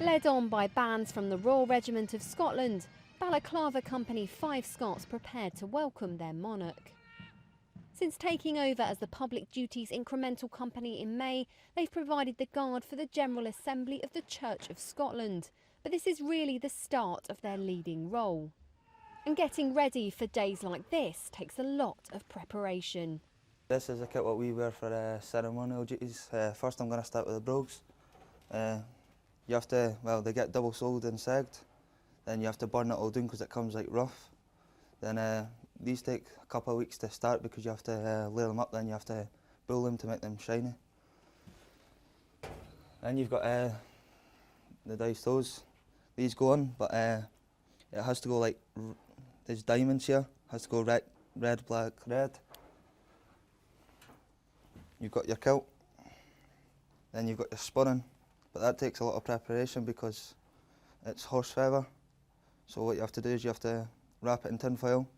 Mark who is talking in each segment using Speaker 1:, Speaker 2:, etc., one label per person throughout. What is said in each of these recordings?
Speaker 1: Led on by bands from the Royal Regiment of Scotland, Balaklava Company 5 Scots prepared to welcome their monarch. Since taking over as the Public Duties Incremental Company in May, they've provided the guard for the General Assembly of the Church of Scotland. But this is really the start of their leading role. And getting ready for days like this takes a lot of preparation.
Speaker 2: This is a kit what we wear for ceremonial duties. First I'm going to start with the brogues. You have to, well, they get double soled and segged. Then you have to burn it all down because it comes like rough. Then these take a couple of weeks to start because you have to layer them up, then you have to bull them to make them shiny. Then you've got the dice toes. These go on, but it has to go like, there's diamonds here, has to go red, black, red. You've got your kilt, then you've got your spunning, but that takes a lot of preparation because it's horse feather. So what you have to do is you have to wrap it in tin foil,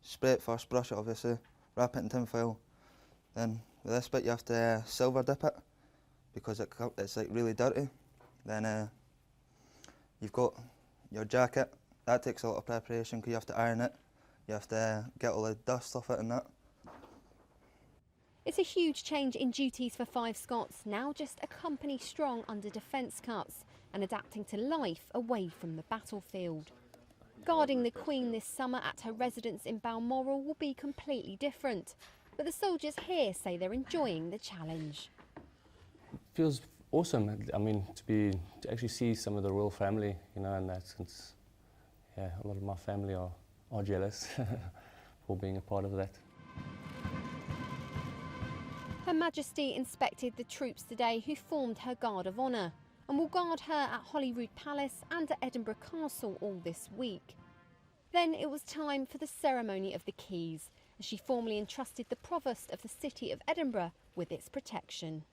Speaker 2: spray it first, brush it obviously, wrap it in tin foil. Then with this bit you have to silver dip it because it's like really dirty. Then you've got your jacket. That takes a lot of preparation because you have to iron it. You have to get all the dust off it and that.
Speaker 1: It's a huge change in duties for 5 Scots, now just a company strong under defence cuts and adapting to life away from the battlefield. Guarding the Queen this summer at her residence in Balmoral will be completely different, but the soldiers here say they're enjoying the challenge.
Speaker 3: It feels awesome. I mean, to actually see some of the royal family, you know, and that, since yeah, a lot of my family are jealous for being a part of that.
Speaker 1: Her Majesty inspected the troops today who formed her Guard of Honour and will guard her at Holyrood Palace and at Edinburgh Castle all this week. Then it was time for the ceremony of the keys, as she formally entrusted the Provost of the City of Edinburgh with its protection.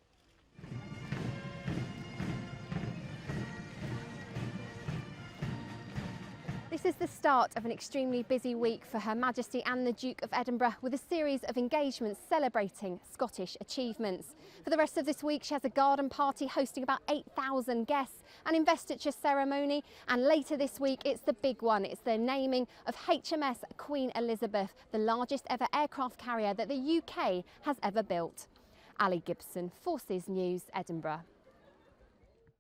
Speaker 1: This is the start of an extremely busy week for Her Majesty and the Duke of Edinburgh, with a series of engagements celebrating Scottish achievements. For the rest of this week, she has a garden party hosting about 8,000 guests, an investiture ceremony, and later this week it's the big one. It's the naming of HMS Queen Elizabeth, the largest ever aircraft carrier that the UK has ever built. Ali Gibson, Forces News, Edinburgh.